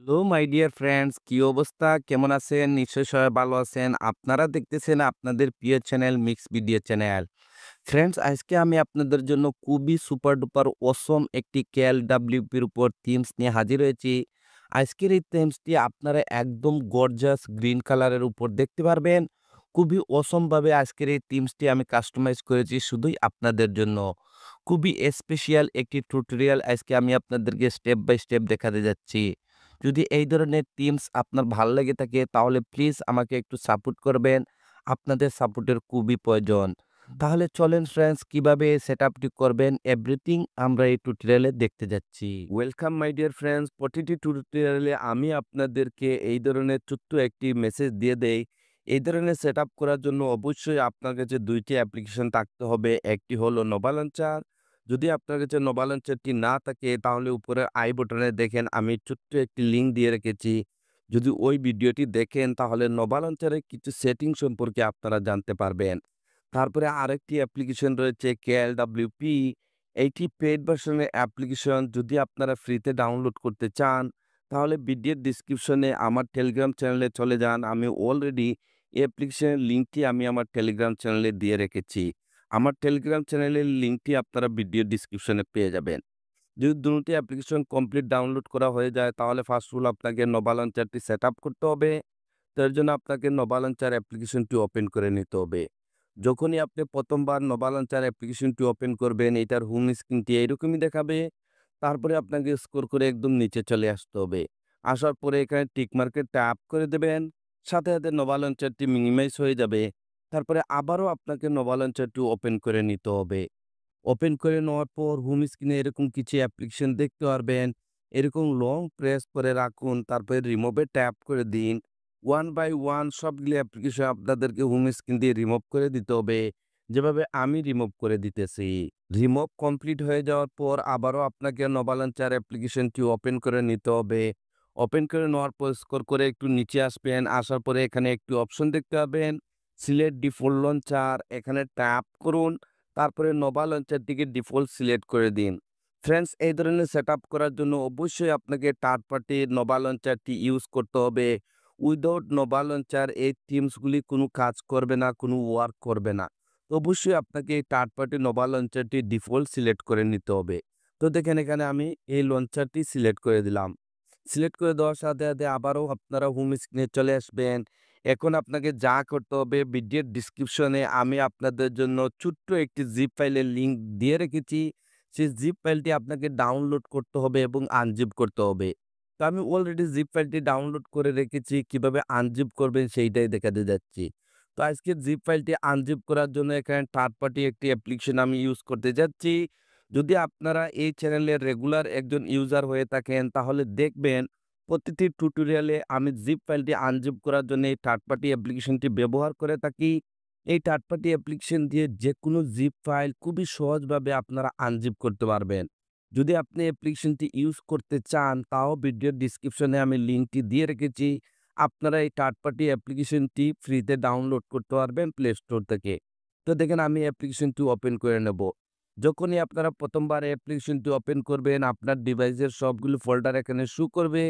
Hello my dear friends, কি অবস্থা? কেমন আছেন? নিশ্চয়ই সবাই ভালো আছেন। আপনারা দেখতেছেন আপনাদের প্রিয় channel mix video channel. Friends, আজকে আমি আপনাদের জন্য খুবই সুপার ডুপার অসম একটি কেএলডব্লিউপির উপর থিমস নিয়ে হাজির হয়েছি। আজকের এই থিমসটি আপনারা একদম গর্জাস গ্রিন কালারের উপর দেখতে পারবেন। খুবই অসমভাবে আজকের এই থিমসটি আমি কাস্টমাইজ করেছি শুধুই আপনাদের জন্য। খুবই স্পেশাল একটি টিউটোরিয়াল আজকে আমি আপনাদেরকে স্টেপ বাই স্টেপ দেখাতে যাচ্ছি। যদি এই ধরনের টিমস আপনার ভাল লেগে থাকে তাহলে প্লিজ আমাকে একটু সাপোর্ট করবেন। আপনাদের সাপোর্টের খুবই প্রয়োজন। তাহলে চলেন ফ্রেন্ডস, কিভাবে এই সেটআপটি করবেন এভরিথিং আমরা এই টিউটোরিয়ালে দেখতে যাচ্ছি। ওয়েলকাম মাই ডিয়ার ফ্রেন্ডস, প্রতিটি টিউটোরিয়ালে আমি আপনাদেরকে এই ধরনের ছোট্ট একটি মেসেজ দিয়ে দেই। এই ধরনের সেটআপ করার জন্য অবশ্যই আপনার কাছে ২ টি অ্যাপ্লিকেশন থাকতে হবে। একটি হলো নোভা লঞ্চার। যদি আপনার কাছে নোভা লঞ্চারটি না থাকে তাহলে উপরের আই বাটনে দেখেন আমি ছোট্ট একটি লিঙ্ক দিয়ে রেখেছি। যদি ওই ভিডিওটি দেখেন তাহলে নোভা লঞ্চারের কিছু সেটিং সম্পর্কে আপনারা জানতে পারবেন। তারপরে আরেকটি অ্যাপ্লিকেশন রয়েছে কেএলডব্লিউপি। এইটি পেইড ভার্সনের অ্যাপ্লিকেশন। যদি আপনারা ফ্রিতে ডাউনলোড করতে চান তাহলে ভিডিওর ডেসক্রিপশনে আমার টেলিগ্রাম চ্যানেলে চলে যান। আমি অলরেডি এই অ্যাপ্লিকেশনের লিঙ্কটি আমি আমার টেলিগ্রাম চ্যানেলে দিয়ে রেখেছি। আমার টেলিগ্রাম চ্যানেলের লিঙ্কটি আপনারা ভিডিও ডেসক্রিপশনে পেয়ে যাবেন। যদি দুটি অ্যাপ্লিকেশন কমপ্লিট ডাউনলোড করা হয়ে যায় তাহলে ফার্স্ট অফ অল আপনাকে নোভা লঞ্চারটি সেটআপ করতে হবে। তো এর জন্য আপনাকে নোভা লঞ্চার অ্যাপ্লিকেশনটি ওপেন করে নিতে হবে। যখনই আপনি ১ম বার নোভা লঞ্চার অ্যাপ্লিকেশনটি ওপেন করবেন, এটার হোম স্ক্রিনটি এইরকমই দেখাবে। তারপরে আপনাকে স্ক্রল করে একদম নিচে চলে আসতে হবে। আসার পরে এখানে টিক মার্কে ট্যাপ করে দেবেন। সাথে, সাথে নোভা লঞ্চারটি মিনিমাইজ হয়ে যাবে। তারপরে আবারও আপনাকে নোভা লঞ্চারটি ওপেন করে নিতে হবে। ওপেন করে নেওয়ার পর হোম স্ক্রিনে এরকম কিছু অ্যাপ্লিকেশন দেখতে পারবেন। এরকম লং প্রেস করে রাখুন, তারপরে রিমুভে ট্যাপ করে দিন। ওয়ান বাই ওয়ান সবগুলি অ্যাপ্লিকেশন আপনাদেরকে হোম স্ক্রিন দিয়ে রিমুভ করে দিতে হবে। যেভাবে আমি রিমুভ করে দিতেছি। রিমুভ কমপ্লিট হয়ে যাওয়ার পর আবারও আপনাকে নোভা লঞ্চার অ্যাপ্লিকেশনটি ওপেন করে নিতে হবে। ওপেন করে নেওয়ার পর স্ক্রল করে একটু নিচে আসবেন। আসার পরে এখানে একটি অপশন দেখতে পাবেন। সিলেক্ট ডিফল্ট লঞ্চার, এখানে ট্যাপ করুন। তারপরে নোভা লঞ্চারটিকে ডিফল্ট সিলেক্ট করে দিন। ফ্রেন্ডস, এই ধরনের সেটআপ করার জন্য অবশ্যই আপনাকে থার্ড পার্টি নোভা লঞ্চারটি ইউজ করতে হবে। উইদাউট নোভা লঞ্চার এই থিমসগুলি কোনো কাজ করবে না, কোনো ওয়ার্ক করবে না। তো অবশ্যই আপনাকে এই থার্ড পার্টি নোভা লঞ্চারটি ডিফল্ট সিলেক্ট করে নিতে হবে। তো দেখেন এখানে আমি এই লঞ্চারটি সিলেক্ট করে দিলাম। সিলেক্ট করে দেওয়ার সাথে, সাথে আবারও আপনারা হোম স্ক্রিনে চলে আসবেন। এখন আপনাকে যা করতে হবে ভিডিওর ডেসক্রিপশনে আমি আপনাদের জন্য ছোট্ট একটি জিপ ফাইলের লিঙ্ক দিয়ে রেখেছি। সেই জিপ ফাইলটি আপনাকে ডাউনলোড করতে হবে এবং আনজিপ করতে হবে। তো আমি অলরেডি জিপ ফাইলটি ডাউনলোড করে রেখেছি। কিভাবে আনজিপ করবেন সেইটাই দেখাতে যাচ্ছি। তো আজকে জিপ ফাইলটি আনজিপ করার জন্য এখানে থার্ড পার্টি একটি অ্যাপ্লিকেশন আমি ইউজ করতে যাচ্ছি। যদি আপনারা এই চ্যানেলের রেগুলার একজন ইউজার হয়ে থাকেন তাহলে দেখবেন প্রতিটি টিউটোরিয়ালে আমি জিপ ফাইলটি আনজিপ করার জন্য এই থার্ড পার্টি অ্যাপ্লিকেশনটি ব্যবহার করে থাকি। এই থার্ড পার্টি অ্যাপ্লিকেশন দিয়ে যেকোনো জিপ ফাইল খুবই সহজভাবে আপনারা আনজিপ করতে পারবেন। যদি আপনি অ্যাপ্লিকেশনটি ইউজ করতে চান তাও ভিডিওর ডেসক্রিপশনে আমি লিঙ্কটি দিয়ে রেখেছি। আপনারা এই থার্ড পার্টি অ্যাপ্লিকেশনটি ফ্রিতে ডাউনলোড করতে পারবেন প্লে স্টোর থেকে। তো দেখেন আমি অ্যাপ্লিকেশনটি ওপেন করে নেব। যখনই আপনারা ১ম বার অ্যাপ্লিকেশনটি ওপেন করবেন আপনার ডিভাইসের সবগুলো ফোল্ডার এখানে শো করবে।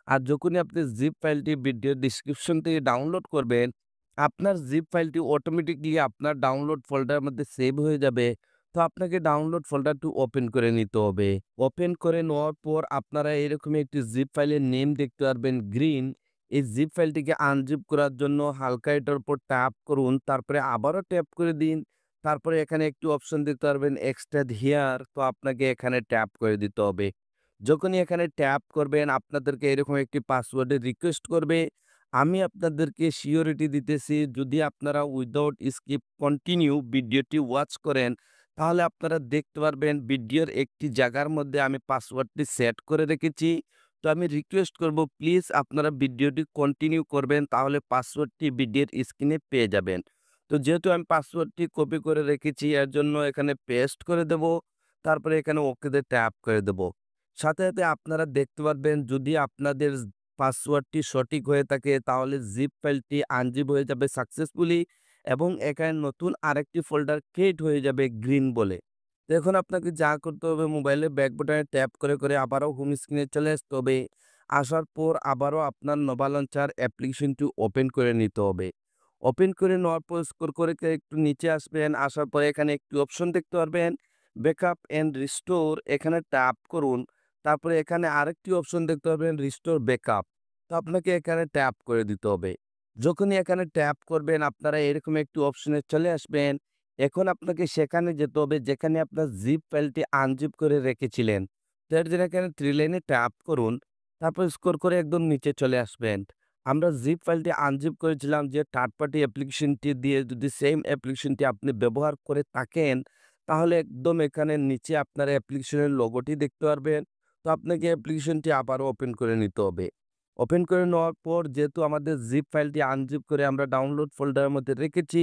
আর যখনই আপনি জিপ ফাইলটি ভিডিও ডেসক্রিপশন থেকে ডাউনলোড করবেন, আপনার জিপ ফাইলটি অটোমেটিকলি আপনার ডাউনলোড ফোল্ডারের মধ্যে সেভ হয়ে যাবে। তো আপনাকে ডাউনলোড ফোল্ডারটি ওপেন করে নিতে হবে। ওপেন করে নেওয়ার পর আপনারা এরকমই একটি জিপ ফাইলের নেম দেখতে পারবেন গ্রিন। এই জিপ ফাইলটিকে আনজিপ করার জন্য হালকা এটার উপর ট্যাপ করুন, তারপরে আবারও ট্যাপ করে দিন। তারপরে এখানে একটি অপশন দেখতে পারবেন এক্সট্রাক্ট হিয়ার, তো আপনাকে এখানে ট্যাপ করে দিতে হবে। যখনই এখানে ট্যাপ করবেন আপনাদেরকে এরকম একটি পাসওয়ার্ডের রিকোয়েস্ট করবে। আমি আপনাদেরকে সিওরিটি দিতেছি যদি আপনারা উইদাউট স্কিপ কন্টিনিউ ভিডিওটি ওয়াচ করেন তাহলে আপনারা দেখতে পারবেন ভিডিওর একটি জায়গার মধ্যে আমি পাসওয়ার্ডটি সেট করে রেখেছি। তো আমি রিকোয়েস্ট করব প্লিজ আপনারা ভিডিওটি কন্টিনিউ করবেন তাহলে পাসওয়ার্ডটি ভিডিওর স্ক্রিনে পেয়ে যাবেন। তো যেহেতু আমি পাসওয়ার্ডটি কপি করে রেখেছি এর জন্য এখানে পেস্ট করে দেব। তারপরে এখানে ওকেতে ট্যাপ করে দেব। সাথে, সাথে আপনারা দেখতে পারবেন যদি আপনাদের পাসওয়ার্ডটি সঠিক হয়ে থাকে তাহলে জিপ ফাইলটি আনজিপ হয়ে যাবে সাকসেসফুলি এবং এখানে নতুন আরেকটি ফোল্ডার ক্রিয়েট হয়ে যাবে গ্রিন বলে। তো এখন আপনাকে যা করতে হবে মোবাইলের ব্যাক বাটনে ট্যাপ করে, করে আবারও হোম স্ক্রিনে চলে আসতে হবে। আসার পর আবারও আপনার নোভা লঞ্চার অ্যাপ্লিকেশনটি ওপেন করে নিতে হবে। ওপেন করে নেওয়ার পর স্ক্রল করে একটু নিচে আসবেন। আসার পরে এখানে একটি অপশন দেখতে পারবেন ব্যাকআপ অ্যান্ড রিস্টোর, এখানে ট্যাপ করুন। তারপরে এখানে আরেকটি অপশন দেখতে পারবেন রিস্টোর ব্যাকআপ। তো আপনাকে এখানে ট্যাপ করে দিতে হবে। যখনই এখানে ট্যাপ করবেন আপনারা এরকম একটি অপশনে চলে আসবেন। এখন আপনাকে সেখানে যেতে হবে যেখানে আপনার জিপ ফাইলটি আনজিপ করে রেখেছিলেন। তো এর জন্য এখানে 3 লাইনে ট্যাপ করুন। তারপর স্ক্রল করে একদম নিচে চলে আসবেন। আমরা জিপ ফাইলটি আনজিপ করেছিলাম যে থার্ড পার্টি অ্যাপ্লিকেশনটি দিয়ে, যদি সেম অ্যাপ্লিকেশনটি আপনি ব্যবহার করে থাকেন, তাহলে একদম এখানে নিচে আপনার অ্যাপ্লিকেশনের লোগোটি দেখতে পারবেন। তো আপনাকে অ্যাপ্লিকেশনটি আবারও ওপেন করে নিতে হবে। ওপেন করে নেওয়ার পর যেহেতু আমাদের জিপ ফাইলটি আনজিপ করে আমরা ডাউনলোড ফোল্ডারের মধ্যে রেখেছি,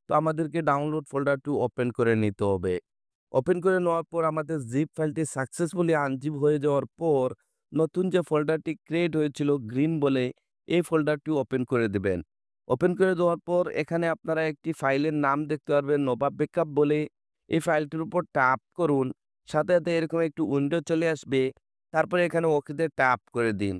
তো আমাদেরকে ডাউনলোড ফোল্ডারটি ওপেন করে নিতে হবে। ওপেন করে নেওয়ার পর আমাদের জিপ ফাইলটি সাকসেসফুলি আনজিপ হয়ে যাওয়ার পর নতুন যে ফোল্ডারটি ক্রিয়েট হয়েছিল গ্রিন বলে, এই ফোল্ডারটি ওপেন করে দেবেন। ওপেন করে দেওয়ার পর এখানে আপনারা একটি ফাইলের নাম দেখতে পারবেন নোভা ব্যাকআপ বলে। এই ফাইলটির উপর ট্যাপ করুন। সাথে সাথে এরকম একটু উইন্ডো চলে আসবে। তারপরে এখানে ওকেতে ট্যাপ করে দিন।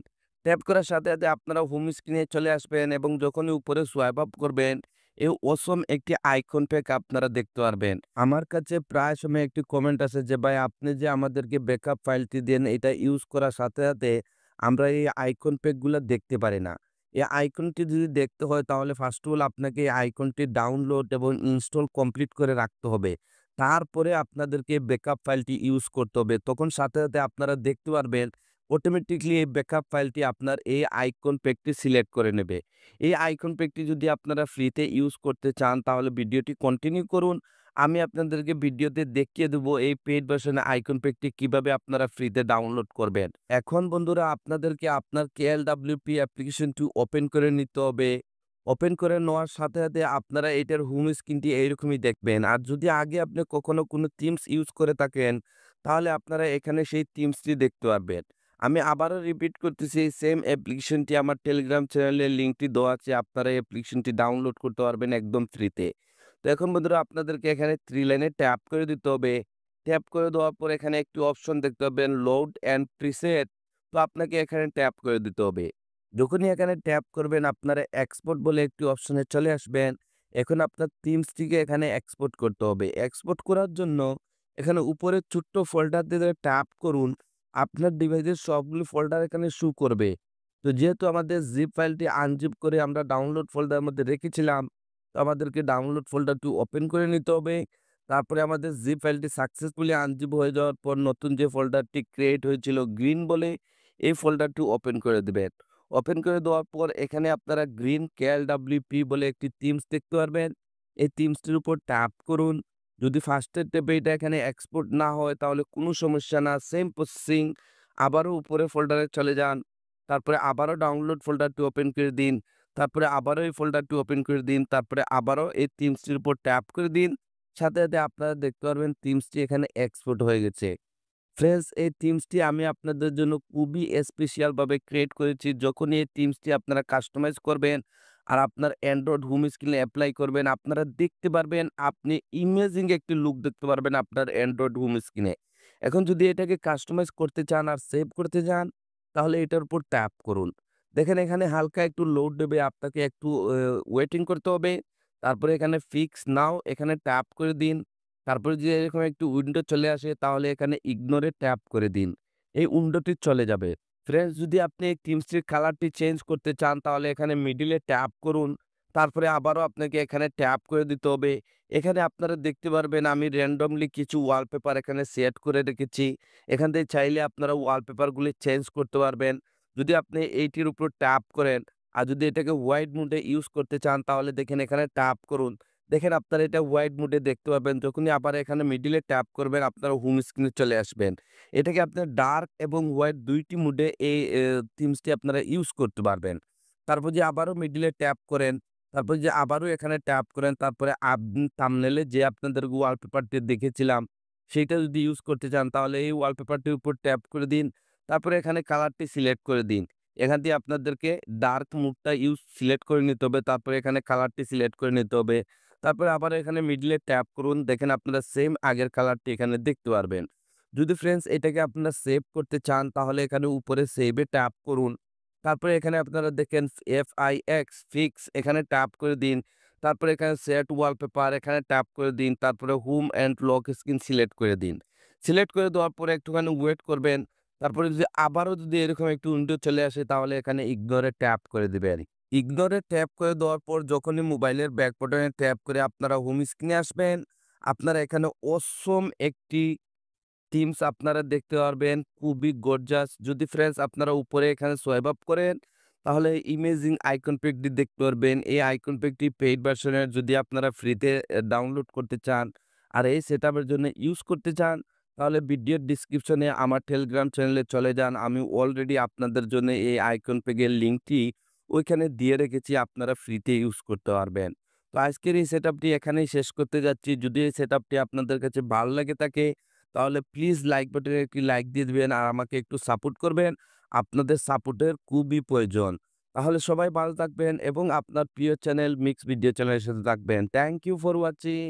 ট্যাপ করার সাথে সাথে আপনারা হোম স্ক্রিনে চলে আসবেন এবং যখনই উপরে সোয়াইপ আপ করবেন এই অসম একটি আইকন প্যাক আপনারা দেখতে পারবেন। আমার কাছে প্রায় সময় একটি কমেন্ট আসে যে ভাই আপনি যে আমাদেরকে ব্যাকআপ ফাইলটি দেন এটা ইউজ করার সাথে সাথে আমরা এই আইকন প্যাকগুলা দেখতে পারি না। এই আইকনটি যদি দেখতে হয় তাহলে ফার্স্ট অফ অল আপনাকে এই আইকনটি ডাউনলোড এবং ইনস্টল কমপ্লিট করে রাখতে হবে। তারপরে আপনাদেরকে ব্যাকআপ ফাইলটি ইউজ করতে হবে। তখন সাথে সাথে আপনারা দেখতে পারবেন অটোমেটিক্যালি এই ব্যাকআপ ফাইলটি আপনার এই আইকন প্যাকটি সিলেক্ট করে নেবে। এই আইকন প্যাকটি যদি আপনারা ফ্রিতে ইউজ করতে চান তাহলে ভিডিওটি কন্টিনিউ করুন। আমি আপনাদেরকে ভিডিওতে দেখিয়ে দেবো এই পেইড ভার্শনে আইকন প্যাকটি কিভাবে আপনারা ফ্রিতে ডাউনলোড করবেন। এখন বন্ধুরা আপনাদেরকে আপনার KLWP অ্যাপ্লিকেশনটি ওপেন করে নিতে হবে। ওপেন করে নেওয়ার সাথে সাথে আপনারা এটার হোম স্ক্রিনটি এইরকমই দেখবেন। আর যদি আগে আপনি কখনো কোনো থিমস ইউজ করে থাকেন তাহলে আপনারা এখানে সেই থিমসটি দেখতে পারবেন। আমি আবারও রিপিট করতেছি, এই সেম অ্যাপ্লিকেশনটি আমার টেলিগ্রাম চ্যানেলের লিঙ্কটি দেওয়া আছে। আপনারা এই অ্যাপ্লিকেশনটি ডাউনলোড করতে পারবেন একদম ফ্রিতে। তো এখন বন্ধুরা আপনাদেরকে এখানে 3 লাইনে ট্যাপ করে দিতে হবে। ট্যাপ করে দেওয়ার পর এখানে একটি অপশন দেখতে পাবেন লোড অ্যান্ড প্রিসেট। তো আপনাকে এখানে ট্যাপ করে দিতে হবে। যখনই এখানে ট্যাপ করবেন আপনারা এক্সপোর্ট বলে একটি অপশনে চলে আসবেন। এখন আপনার থিমসটিকে এখানে এক্সপোর্ট করতে হবে। এক্সপোর্ট করার জন্য এখানে উপরে ছোট্ট ফোল্ডার দিয়ে ট্যাপ করুন। আপনার ডিভাইসের সবগুলো ফোল্ডার এখানে শো করবে। তো যেহেতু আমাদের জিপ ফাইলটি আনজিপ করে আমরা ডাউনলোড ফোল্ডারের মধ্যে রেখেছিলাম, তো আমাদেরকে ডাউনলোড ফোল্ডারটি ওপেন করে নিতে হবে। তারপরে আমাদের জিপ ফাইলটি সাকসেসফুলি আনজিপ হয়ে যাওয়ার পর নতুন যে ফোল্ডারটি ক্রিয়েট হয়েছিল গ্রিন বলে, এই ফোল্ডারটি ওপেন করে দেবেন। ওপেন করে দেওয়ার পর এখানে আপনারা গ্রিন KLWP বলে একটি থিমস দেখতে পারবেন। এই থিমসটির উপর ট্যাপ করুন। যদি ফার্স্টের ট্যাপে এটা এখানে এক্সপোর্ট না হয় তাহলে কোনো সমস্যা না, সেম প্রসেসিং। আবারও উপরে ফোল্ডারে চলে যান। তারপরে আবারও ডাউনলোড ফোল্ডারটি ওপেন করে দিন। তারপরে আবারও এই ফোল্ডারটি ওপেন করে দিন। তারপরে আবারও এই থিমসটির উপর ট্যাপ করে দিন। সাথে সাথে আপনারা দেখতে পারবেন থিমসটি এখানে এক্সপোর্ট হয়ে গেছে। ফ্রেন্ডস, এই থিমসটি আমি আপনাদের জন্য খুবই স্পেশালভাবে ক্রিয়েট করেছি। যখনই এই থিমসটি আপনারা কাস্টমাইজ করবেন আর আপনার অ্যান্ড্রয়েড হোম স্ক্রিনে এপ্লাই করবেন, আপনারা দেখতে পারবেন আপনি ইমেজিং একটি লুক দেখতে পারবেন আপনার অ্যান্ড্রয়েড হোম স্ক্রিনে। এখন যদি এটাকে কাস্টমাইজ করতে চান আর সেভ করতে চান, তাহলে এটার উপর ট্যাপ করুন। দেখেন এখানে হালকা একটু লোড দেবে, আপনাকে একটু ওয়েটিং করতে হবে। তারপরে এখানে ফিক্স নাও এখানে ট্যাপ করে দিন। তারপরে যদি এরকম একটু উইন্ডো চলে আসে তাহলে এখানে ইগনোরে ট্যাপ করে দিন। এই উইন্ডোটি চলে যাবে। ফ্রেন্ডস, যদি আপনি এই থিমসটির কালারটি চেঞ্জ করতে চান তাহলে এখানে মিডলে ট্যাপ করুন। তারপরে আবারও আপনাকে এখানে ট্যাপ করে দিতে হবে। এখানে আপনারা দেখতে পারবেন আমি র‍্যান্ডমলি কিছু ওয়ালপেপার এখানে সেট করে রেখেছি। এখান থেকে চাইলে আপনারা ওয়ালপেপারগুলি চেঞ্জ করতে পারবেন। যদি আপনি এইটির উপর ট্যাপ করেন আর যদি এটাকে হোয়াইট মোডে ইউজ করতে চান তাহলে দেখেন এখানে ট্যাপ করুন। দেখেন আপনারা এটা হোয়াইট মোডে দেখতে পাবেন। যখনই আবার এখানে মিডলে ট্যাপ করবেন আপনারা হোম স্ক্রিনে চলে আসবেন। এটাকে আপনার ডার্ক এবং হোয়াইট ২ টি মোডে এই থিমসটি আপনারা ইউজ করতে পারবেন। তারপর যে আবারও মিডলে ট্যাপ করেন, তারপর যে আবারও এখানে ট্যাপ করেন, তারপরে থাম্বনেইলে যে আপনাদের ওয়ালপেপারটি দেখেছিলাম সেইটা যদি ইউজ করতে চান তাহলে এই ওয়ালপেপারটির উপর ট্যাপ করে দিন। তারপরে এখানে কালারটি সিলেক্ট করে দিন। এখান দিয়ে আপনাদেরকে ডার্ক মোডটা সিলেক্ট করে নিতে হবে। তারপরে এখানে কালারটি সিলেক্ট করে নিতে হবে। তারপরে আবার এখানে মিডলে ট্যাপ করুন। দেখেন আপনারা সেম আগের কালারটি এখানে দেখতে পারবেন। যদি ফ্রেন্ডস এটাকে আপনারা সেভ করতে চান তাহলে এখানে উপরে সেভে ট্যাপ করুন। তারপরে এখানে আপনারা দেখেন FIX ফিক্স এখানে ট্যাপ করে দিন। তারপরে এখানে সেট ওয়ালপেপার এখানে ট্যাপ করে দিন। তারপরে home and lock screen select করে দিন। সিলেক্ট করে দেওয়ার পরে একটুখানি ওয়েট করবেন। তারপরে যদি আবারও যদি এরকম একটু উইন্ডো চলে আসে তাহলে এখানে ইগনোরে ট্যাপ করে দিবেন। ইগনোরে ট্যাপ করে দেওয়ার পর যখনই মোবাইলের ব্যাক বাটনে ট্যাপ করে আপনারা হোম স্ক্রিনে আসবেন, আপনারা এখানে অসম একটি থিমস আপনারা দেখতে পারবেন, খুবই গর্জাস। যদি ফ্রেন্ডস আপনারা উপরে এখানে সোয়াইপ আপ করেন, তাহলে ইমেজিং আইকন প্যাকটি দেখতে পারবেন। এই আইকন প্যাকটি পেইড ভার্সনের যদি আপনারা ফ্রিতে ডাউনলোড করতে চান, আর এই সেটআপের জন্য ইউজ করতে চান, তাহলে ভিডিওর ডেসক্রিপশনে আমার টেলিগ্রাম চ্যানেলে চলে যান। আমি অলরেডি আপনাদের জন্য এই আইকন প্যাকের লিঙ্কটি ওইখানে দিয়ে রেখেছি, আপনারা ফ্রিতে ইউজ করতে পারবেন। তো আজকের এই সেটআপটি এখানেই শেষ করতে যাচ্ছি। যদি এই সেটআপটি আপনাদের কাছে ভালো লাগে থাকে তাহলে প্লিজ লাইক বাটনে একটি লাইক দিয়ে দিবেন আর আমাকে একটু সাপোর্ট করবেন। আপনাদের সাপোর্টের খুবই প্রয়োজন। তাহলে সবাই ভালো থাকবেন এবং আপনার প্রিয় চ্যানেল মিক্স ভিডিও চ্যানেলের সাথে থাকবেন। Thank you for watching.